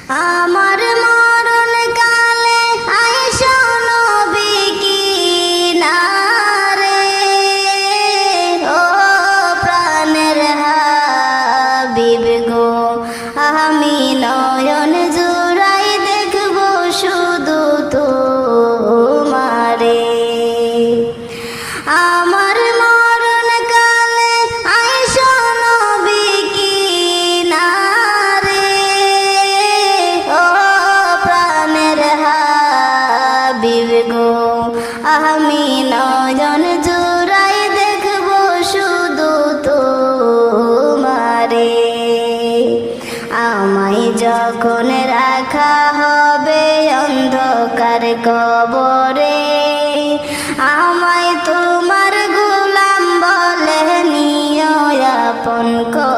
আমার মরণ কালে আইসো নবী কিনারে, ও প্রাণের হাবিব গো, আমি নয়ন জুড়াই দেখব শুধু তোমারে। আমার মরণ কালে আইসো নবী কিনারে, ও প্রাণের হাবিব গো, আমি নয়ন জুড়াই দেখব শুধু তোমারে। আমায় যখন রাখা হবে অন্ধকার কবরে, আমায় তোমার গোলাম বলে নিও আপন করে।